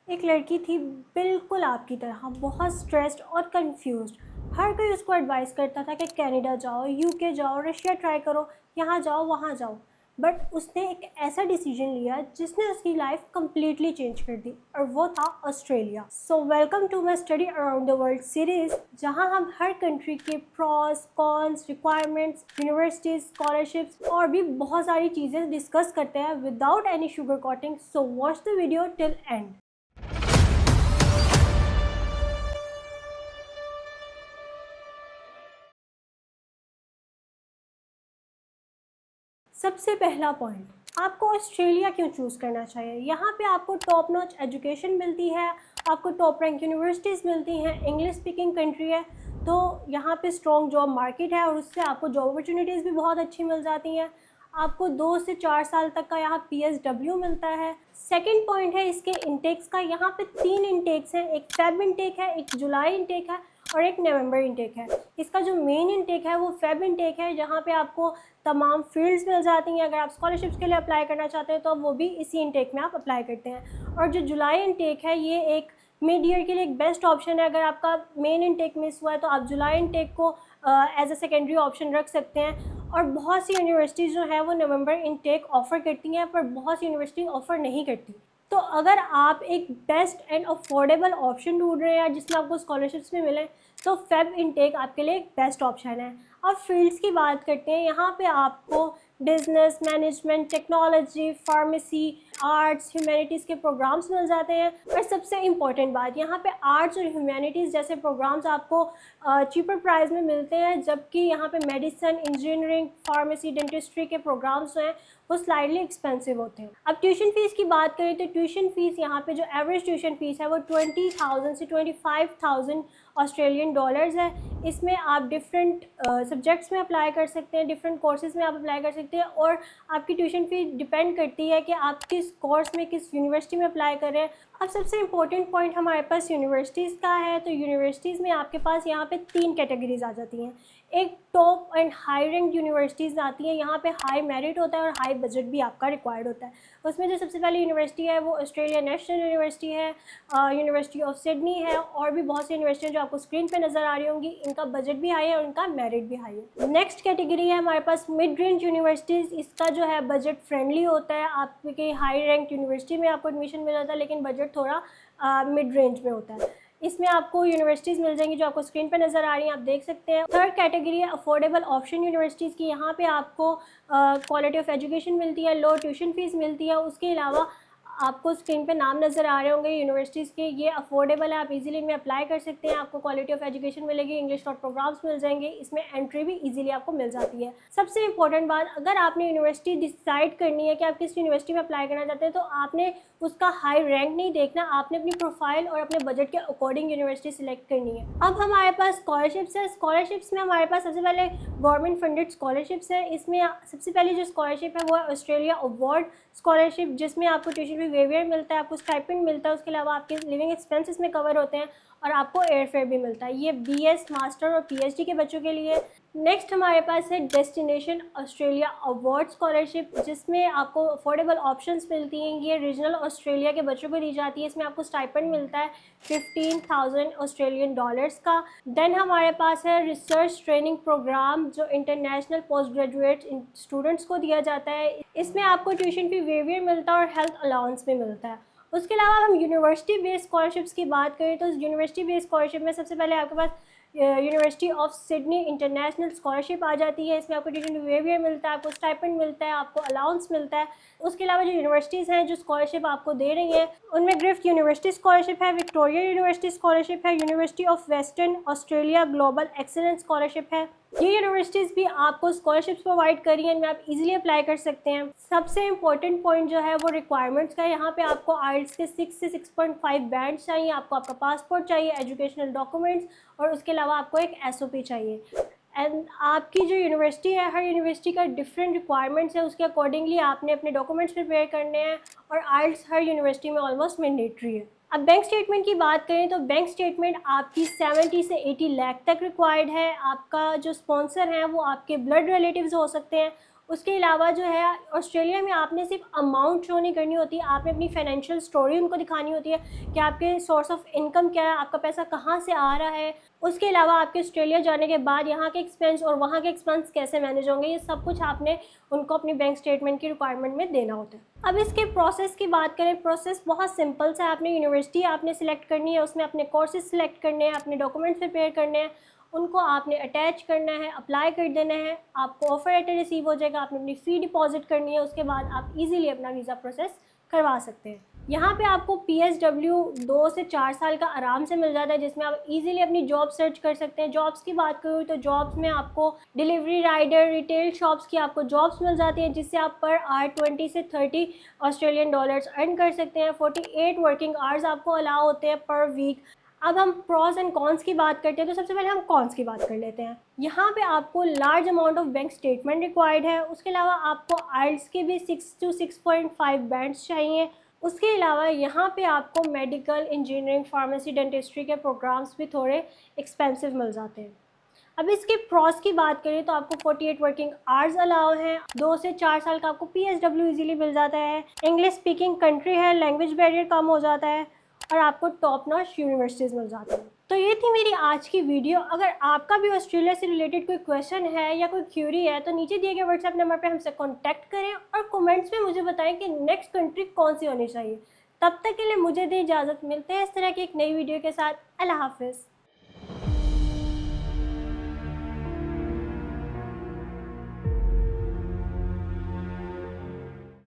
एक लड़की थी बिल्कुल आपकी तरह, बहुत स्ट्रेस्ड और कंफ्यूज्ड। हर कोई उसको एडवाइस करता था कि कनाडा जाओ, यूके जाओ, रशिया ट्राई करो, यहाँ जाओ, वहाँ जाओ। बट उसने एक ऐसा डिसीजन लिया जिसने उसकी लाइफ कंप्लीटली चेंज कर दी, और वो था Australia. So welcome to my study around the world series, जहाँ हम हर कंट्री के pros, cons, requirements, universities, scholarships और भी बहुत सारी चीज़ें डिस्कस करते हैं without any sugar coating. So watch the video till end. सबसे पहला पॉइंट, आपको ऑस्ट्रेलिया क्यों चूज़ करना चाहिए। यहाँ पे आपको टॉप नॉच एजुकेशन मिलती है, आपको टॉप रैंक यूनिवर्सिटीज़ मिलती हैं, इंग्लिश स्पीकिंग कंट्री है, तो यहाँ पे स्ट्रॉन्ग जॉब मार्केट है और उससे आपको जॉब अपॉर्चुनिटीज़ भी बहुत अच्छी मिल जाती हैं। आपको 2 से 4 साल तक का यहाँ PSW मिलता है। सेकंड पॉइंट है इसके इंटेक्स का। यहाँ पे 3 इंटेक्स हैं, एक फेब इंटेक है, एक जुलाई इंटेक है और एक नवंबर इंटेक है। इसका जो मेन इंटेक है वो फेब इंटेक है, जहाँ पे आपको तमाम फील्ड्स मिल जाती हैं। अगर आप स्कॉलरशिप्स के लिए अप्लाई करना चाहते हैं तो वो भी इसी इंटेक में आप अप्लाई करते हैं। और जो जुलाई इंटेक है ये एक मिड ईयर के लिए एक बेस्ट ऑप्शन है। अगर आपका मेन इंटेक मिस हुआ है तो आप जुलाई इंटेक को एज अ सेकेंडरी ऑप्शन रख सकते हैं। और बहुत सी यूनिवर्सिटीज़ जो है वो नवंबर इंटेक ऑफ़र करती हैं, पर बहुत सी यूनिवर्सिटी ऑफ़र नहीं करती। तो अगर आप एक बेस्ट एंड अफोर्डेबल ऑप्शन ढूंढ रहे हैं जिसमें आपको स्कॉलरशिप्स भी मिलें, तो फेब इंटेक आपके लिए एक बेस्ट ऑप्शन है। अब फील्ड्स की बात करते हैं। यहाँ पे आपको business, management, technology, pharmacy, arts, humanities के प्रोग्राम्स मिल जाते हैं। और सबसे इम्पॉर्टेंट बात, यहाँ पे आर्ट्स और ह्यूमैनिटीज़ जैसे प्रोग्राम्स आपको चीपर प्राइस में मिलते हैं, जबकि यहाँ पे मेडिसिन, इंजीनियरिंग, फार्मेसी, डेंटिस्ट्री के प्रोग्राम्स हैं वो स्लाइडली एक्सपेंसिव होते हैं। अब ट्यूशन फ़ीस की बात करें तो ट्यूशन फ़ीस यहाँ पे जो एवरेज ट्यूशन फ़ीस है वो 20,000 से 25,000 ऑस्ट्रेलियन डॉलर्स है। इसमें आप डिफरेंट सब्जेक्ट्स में अप्लाई कर सकते हैं, डिफरेंट कोर्सेज़ में आप अप्लाई कर सकते हैं, और आपकी ट्यूशन फ़ी डिपेंड करती है कि आप किस कोर्स में, किस यूनिवर्सिटी में अप्लाई कर रहे हैं। अब सबसे इम्पोर्टेंट पॉइंट हमारे पास यूनिवर्सिटीज़ का है। तो यूनिवर्सिटीज़ में आपके पास यहाँ पे 3 कैटेगरीज आ जाती हैं। एक top and high rank universities आती हैं, यहाँ पे हाई मेरिट होता है और हाई बजट भी आपका रिक्वायर्ड होता है। उसमें जो सबसे पहली यूनिवर्सिटी है वो ऑस्ट्रेलिया नेशनल यूनिवर्सिटी है, यूनिवर्सिटी ऑफ सिडनी है, और भी बहुत सी यूनिवर्सिटी जो आपको स्क्रीन पे नज़र आ रही होंगी। इनका बजट भी हाई है और इनका मेरिट भी हाई है। नेक्स्ट कैटेगरी है हमारे पास मिड रेंज यूनिवर्सिटीज़। इसका जो है बजट फ्रेंडली होता है, आपके हाई रैंक यूनिवर्सिटी में आपको एडमिशन मिल जाता है, लेकिन बजट थोड़ा मिड रेंज में होता है। इसमें आपको यूनिवर्सिटीज़ मिल जाएंगी जो आपको स्क्रीन पर नज़र आ रही हैं, आप देख सकते हैं। थर्ड कैटेगरी है अफोर्डेबल ऑप्शन यूनिवर्सिटीज़ की। यहाँ पे आपको क्वालिटी ऑफ एजुकेशन मिलती है, लो ट्यूशन फीस मिलती है। उसके अलावा आपको स्क्रीन पे नाम नज़र आ रहे होंगे यूनिवर्सिटीज़ के, ये अफोर्डेबल है, आप इजीली इनमें अप्लाई कर सकते हैं। आपको क्वालिटी ऑफ एजुकेशन मिलेगी, इंग्लिश डॉट प्रोग्राम्स मिल जाएंगे, इसमें एंट्री भी इजीली आपको मिल जाती है। सबसे इंपॉर्टेंट बात, अगर आपने यूनिवर्सिटी डिसाइड करनी है कि आप किस यूनिवर्सिटी में अप्लाई करना चाहते हैं, तो आपने उसका हाई रैंक नहीं देखना, आपने अपनी प्रोफाइल और अपने बजट के अकॉर्डिंग यूनिवर्सिटी सिलेक्ट करनी है। अब हमारे पास स्कॉलरशिप्स है। स्कॉलरशिप्स में हमारे पास सबसे पहले गवर्नमेंट फंडेड स्कॉलरशिप्स है। इसमें सबसे पहली जो स्कॉलरशिप है वो है ऑस्ट्रेलिया अवार्ड स्कॉलरशिप, जिसमें आपको ट्यूशन फी वेवियर मिलता है, आपको स्टाइपेंड मिलता है, उसके अलावा आपके लिविंग एक्सपेंसेस में कवर होते हैं और आपको एयर फेयर भी मिलता है। ये BS, मास्टर और PhD के बच्चों के लिए। नेक्स्ट हमारे पास है डेस्टिनेशन ऑस्ट्रेलिया अवार्ड स्कॉलरशिप, जिसमें आपको अफोर्डेबल ऑप्शंस मिलती हैं। ये रीजनल ऑस्ट्रेलिया के बच्चों को दी जाती है। इसमें आपको स्टाइपेंड मिलता है 15,000 ऑस्ट्रेलियन डॉलर्स का। देन हमारे पास है रिसर्च ट्रेनिंग प्रोग्राम, जो इंटरनेशनल पोस्ट ग्रेजुएट स्टूडेंट्स को दिया जाता है। इसमें आपको ट्यूशन फी वेवियर मिलता है और हेल्थ अलाउंस भी मिलता है। उसके अलावा हम यूनिवर्सिटी बेस्ड स्कॉलरशिप्स की बात करें तो यूनिवर्सिटी बेस्ड स्कॉलरशिप में सबसे पहले आपके पास university of Sydney international scholarship आ जाती है। इसमें आपको ट्यूशन वेवियर मिलता है, आपको स्टाइपेंड मिलता है, आपको अलाउंस मिलता है। उसके अलावा जो यूनिवर्सिटीज़ हैं जो स्कॉलरशिप आपको दे रही हैं, उनमें ग्रिफ्ट यूनिवर्सिटी स्कॉलरशिप है, विक्टोरिया यूनिवर्सिटी स्कॉलरशिप है, university of western Australia global excellence scholarship है। ये यूनिवर्सिटीज़ भी आपको स्कॉलरशिप्स प्रोवाइड कर रही हैं, इनमें आप इजीली अप्लाई कर सकते हैं। सबसे इंपॉर्टेंट पॉइंट जो है वो रिक्वायरमेंट्स का है। यहाँ पे आपको आइल्स के 6 से 6.5 बैंड चाहिए, आपको आपका पासपोर्ट चाहिए, एजुकेशनल डॉक्यूमेंट्स, और उसके अलावा आपको एक SOP चाहिए। एंड आपकी जो यूनिवर्सिटी है, हर यूनिवर्सिटी का डिफरेंट रिक्वायरमेंट्स है, उसके अकॉर्डिंगली आपने अपने डॉक्यूमेंट्स प्रिपेयर करने हैं। और आइल्स हर यूनिवर्सिटी में ऑलमोस्ट मैंडेटरी है। अब बैंक स्टेटमेंट की बात करें तो बैंक स्टेटमेंट आपकी 70 से 80 लाख तक रिक्वायर्ड है। आपका जो स्पॉन्सर है वो आपके ब्लड रिलेटिव्स हो सकते हैं, उसके अलावा जो है ऑस्ट्रेलिया में आपने सिर्फ अमाउंट शो नहीं करनी होती, आपने अपनी फाइनेंशियल स्टोरी उनको दिखानी होती है कि आपके सोर्स ऑफ इनकम क्या है, आपका पैसा कहाँ से आ रहा है। उसके अलावा आपके ऑस्ट्रेलिया जाने के बाद यहाँ के एक्सपेंस और वहाँ के एक्सपेंस कैसे मैनेज होंगे, ये सब कुछ आपने उनको अपनी बैंक स्टेटमेंट की रिक्वायरमेंट में देना होता है। अब इसके प्रोसेस की बात करें, प्रोसेस बहुत सिंपल सा है। आपने यूनिवर्सिटी आपने सिलेक्ट करनी है, उसमें अपने कोर्सेज सिलेक्ट करने हैं, अपने डॉक्यूमेंट्स प्रिपेयर करने हैं, उनको आपने अटैच करना है, अप्लाई कर देना है, आपको ऑफर लेटर रिसीव हो जाएगा, आपने अपनी फ़ी डिपॉजिट करनी है, उसके बाद आप इजीली अपना वीज़ा प्रोसेस करवा सकते हैं। यहाँ पे आपको PSW 2 से 4 साल का आराम से मिल जाता है, जिसमें आप इजीली अपनी जॉब सर्च कर सकते हैं। जॉब्स की बात करूँ तो जॉब्स में आपको डिलीवरी राइडर, रिटेल शॉप्स की आपको जॉब्स मिल जाती हैं, जिससे आप पर आवर 20 से 30 ऑस्ट्रेलियन डॉलर्स अर्न कर सकते हैं। 48 वर्किंग आवर्स आपको अलाउ होते हैं पर वीक। अब हम प्रॉस एंड कॉन्स की बात करते हैं, तो सबसे पहले हम कॉन्स की बात कर लेते हैं। यहाँ पे आपको large amount of bank statement required है। उसके अलावा आपको आइल्स के भी 6 to 6.5 बैंड्स चाहिए। उसके अलावा यहाँ पे आपको मेडिकल, इंजीनियरिंग, फार्मेसी, डेंटिस्ट्री के प्रोग्राम्स भी थोड़े एक्सपेंसिव मिल जाते हैं। अब इसके प्रॉस की बात करें तो आपको 48 वर्किंग आवर्स अलाउ हैं। 2 से 4 साल का आपको PSW इजीली मिल जाता है। इंग्लिश स्पीकिंग कंट्री है, लैंग्वेज बैरियर कम हो जाता है और आपको टॉप नॉच यूनिवर्सिटीज़ मिल जाती हैं। तो ये थी मेरी आज की वीडियो। अगर आपका भी ऑस्ट्रेलिया से रिलेटेड कोई क्वेश्चन है या कोई क्यूरी है तो नीचे दिए गए व्हाट्सएप नंबर पर हमसे कॉन्टैक्ट करें और कमेंट्स में मुझे बताएं कि नेक्स्ट कंट्री कौन सी होनी चाहिए। तब तक के लिए मुझे दी इजाज़त, मिलते हैं इस तरह की एक नई वीडियो के साथ। अल्लाह हाफिज़।